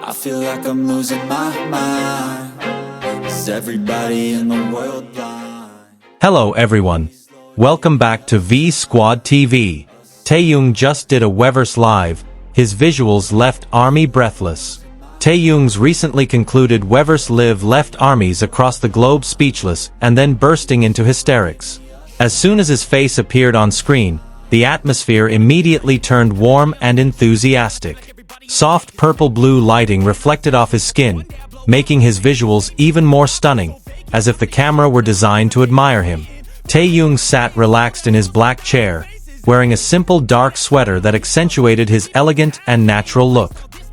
I feel like I'm losing my mind. Is everybody in the world blind? Hello everyone. Welcome back to V Squad TV. Taehyung just did a Weverse live. His visuals left ARMY breathless. Taehyung's recently concluded Weverse live left armies across the globe speechless and then bursting into hysterics. As soon as his face appeared on screen, the atmosphere immediately turned warm and enthusiastic. Soft purple-blue lighting reflected off his skin, making his visuals even more stunning, as if the camera were designed to admire him. Taehyung sat relaxed in his black chair, wearing a simple dark sweater that accentuated his elegant and natural look.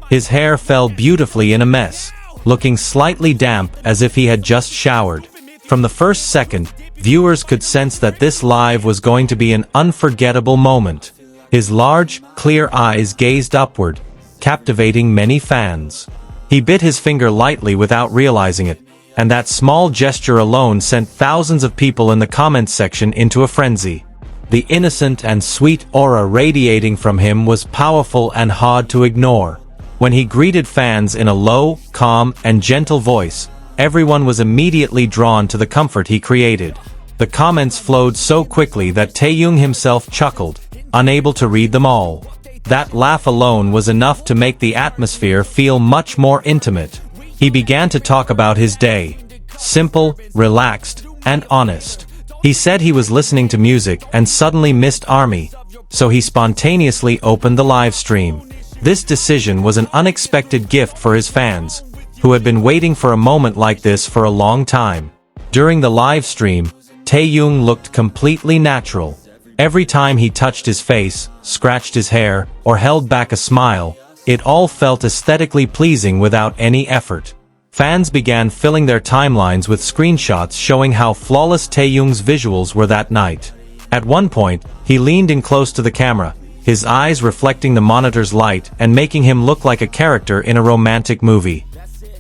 His hair fell beautifully in a mess, looking slightly damp as if he had just showered. From the first second, viewers could sense that this live was going to be an unforgettable moment. His large, clear eyes gazed upward, captivating many fans. He bit his finger lightly without realizing it, and that small gesture alone sent thousands of people in the comments section into a frenzy. The innocent and sweet aura radiating from him was powerful and hard to ignore. When he greeted fans in a low, calm, and gentle voice, everyone was immediately drawn to the comfort he created. The comments flowed so quickly that Taehyung himself chuckled, unable to read them all. That laugh alone was enough to make the atmosphere feel much more intimate. He began to talk about his day. Simple, relaxed, and honest. He said he was listening to music and suddenly missed ARMY, so he spontaneously opened the live stream. This decision was an unexpected gift for his fans, who had been waiting for a moment like this for a long time. During the live stream, Taehyung looked completely natural. Every time he touched his face, scratched his hair, or held back a smile, it all felt aesthetically pleasing without any effort. Fans began filling their timelines with screenshots showing how flawless Taehyung's visuals were that night. At one point, he leaned in close to the camera, his eyes reflecting the monitor's light and making him look like a character in a romantic movie.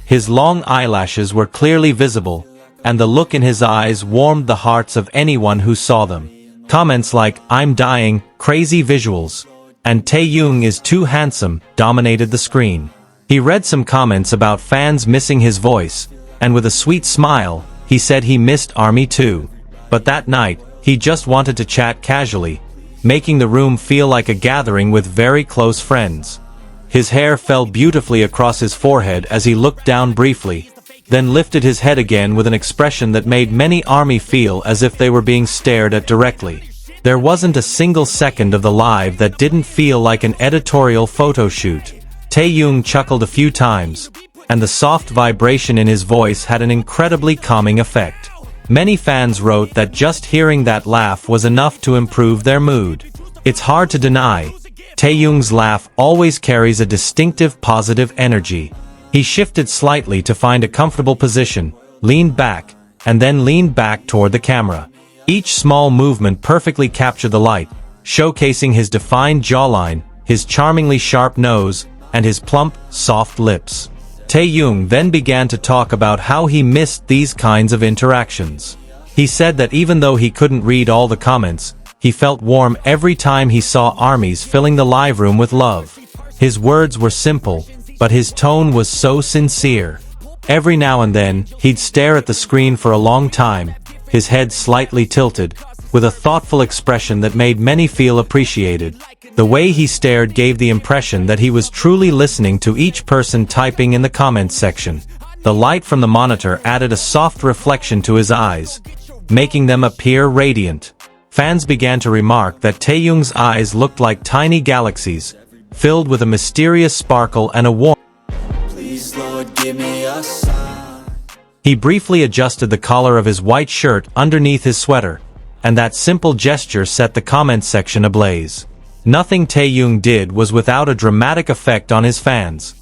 His long eyelashes were clearly visible, and the look in his eyes warmed the hearts of anyone who saw them. Comments like, "I'm dying," "crazy visuals," and "Taehyung is too handsome" dominated the screen. He read some comments about fans missing his voice, and with a sweet smile, he said he missed ARMY too. But that night, he just wanted to chat casually, making the room feel like a gathering with very close friends. His hair fell beautifully across his forehead as he looked down briefly, then lifted his head again with an expression that made many ARMY feel as if they were being stared at directly. There wasn't a single second of the live that didn't feel like an editorial photo shoot. Taehyung chuckled a few times, and the soft vibration in his voice had an incredibly calming effect. Many fans wrote that just hearing that laugh was enough to improve their mood. It's hard to deny, Taehyung's laugh always carries a distinctive positive energy. He shifted slightly to find a comfortable position, leaned back, and then leaned back toward the camera. Each small movement perfectly captured the light, showcasing his defined jawline, his charmingly sharp nose, and his plump, soft lips. Taehyung then began to talk about how he missed these kinds of interactions. He said that even though he couldn't read all the comments, he felt warm every time he saw armies filling the live room with love. His words were simple, but his tone was so sincere. Every now and then, he'd stare at the screen for a long time, his head slightly tilted, with a thoughtful expression that made many feel appreciated. The way he stared gave the impression that he was truly listening to each person typing in the comments section. The light from the monitor added a soft reflection to his eyes, making them appear radiant. Fans began to remark that Taehyung's eyes looked like tiny galaxies, filled with a mysterious sparkle and a warmth. Please, Lord, give me a sign. He briefly adjusted the collar of his white shirt underneath his sweater, and that simple gesture set the comments section ablaze. Nothing Taehyung did was without a dramatic effect on his fans.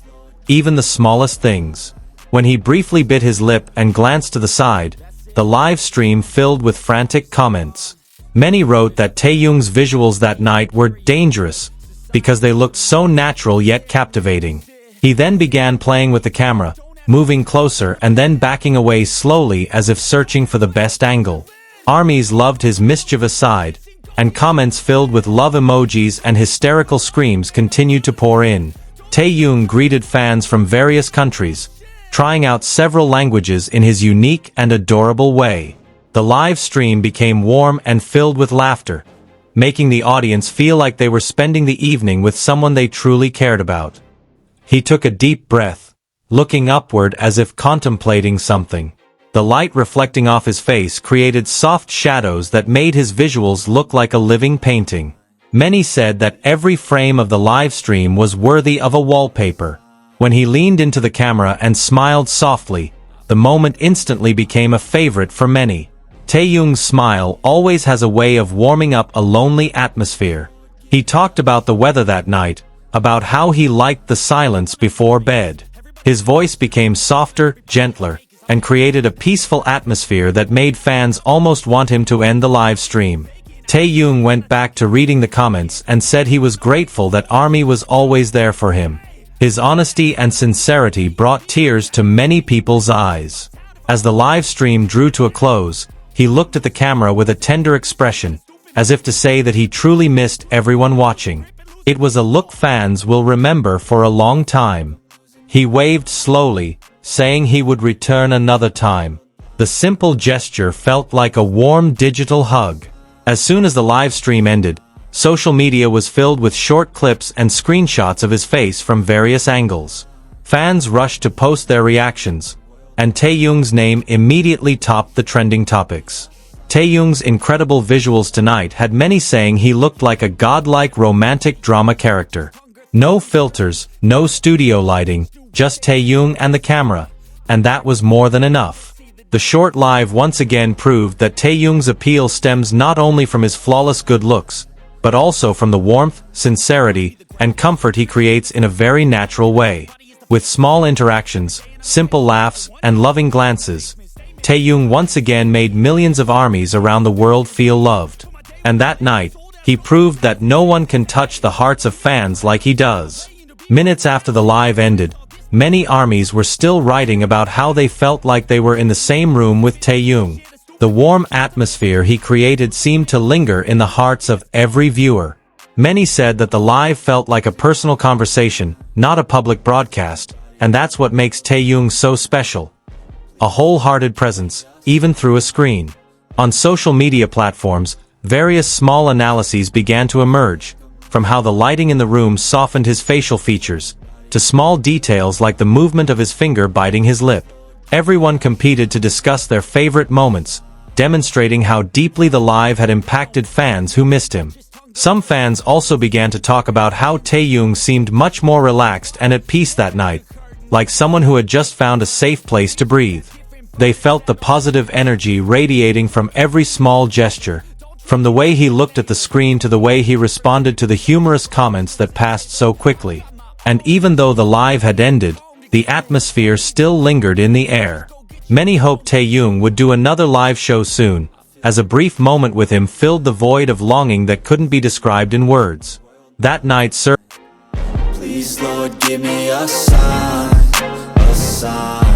Even the smallest things. When he briefly bit his lip and glanced to the side, the live stream filled with frantic comments. Many wrote that Taehyung's visuals that night were dangerous, because they looked so natural yet captivating. He then began playing with the camera, moving closer and then backing away slowly as if searching for the best angle. Armies loved his mischievous side, and comments filled with love emojis and hysterical screams continued to pour in. Taehyung greeted fans from various countries, trying out several languages in his unique and adorable way. The live stream became warm and filled with laughter, making the audience feel like they were spending the evening with someone they truly cared about. He took a deep breath, looking upward as if contemplating something. The light reflecting off his face created soft shadows that made his visuals look like a living painting. Many said that every frame of the live stream was worthy of a wallpaper. When he leaned into the camera and smiled softly, the moment instantly became a favorite for many. Taehyung's smile always has a way of warming up a lonely atmosphere. He talked about the weather that night, about how he liked the silence before bed. His voice became softer, gentler, and created a peaceful atmosphere that made fans almost want him to end the live stream. Taehyung went back to reading the comments and said he was grateful that ARMY was always there for him. His honesty and sincerity brought tears to many people's eyes. As the live stream drew to a close, he looked at the camera with a tender expression, as if to say that he truly missed everyone watching. It was a look fans will remember for a long time. He waved slowly, saying he would return another time. The simple gesture felt like a warm digital hug. As soon as the live stream ended, social media was filled with short clips and screenshots of his face from various angles. Fans rushed to post their reactions, and Taehyung's name immediately topped the trending topics. Taehyung's incredible visuals tonight had many saying he looked like a godlike romantic drama character. No filters, no studio lighting, just Taehyung and the camera, and that was more than enough. The short live once again proved that Taehyung's appeal stems not only from his flawless good looks, but also from the warmth, sincerity, and comfort he creates in a very natural way. With small interactions, simple laughs, and loving glances, Taehyung once again made millions of armies around the world feel loved. And that night, he proved that no one can touch the hearts of fans like he does. Minutes after the live ended, many armies were still writing about how they felt like they were in the same room with Taehyung. The warm atmosphere he created seemed to linger in the hearts of every viewer. Many said that the live felt like a personal conversation, not a public broadcast, and that's what makes Taehyung so special. A wholehearted presence, even through a screen. On social media platforms, various small analyses began to emerge, from how the lighting in the room softened his facial features, to small details like the movement of his finger biting his lip. Everyone competed to discuss their favorite moments, demonstrating how deeply the live had impacted fans who missed him. Some fans also began to talk about how Taehyung seemed much more relaxed and at peace that night, like someone who had just found a safe place to breathe. They felt the positive energy radiating from every small gesture, from the way he looked at the screen to the way he responded to the humorous comments that passed so quickly. And even though the live had ended, the atmosphere still lingered in the air. Many hoped Taehyung would do another live show soon, as a brief moment with him filled the void of longing that couldn't be described in words. That night, Please, Lord, give me a sign, a sign.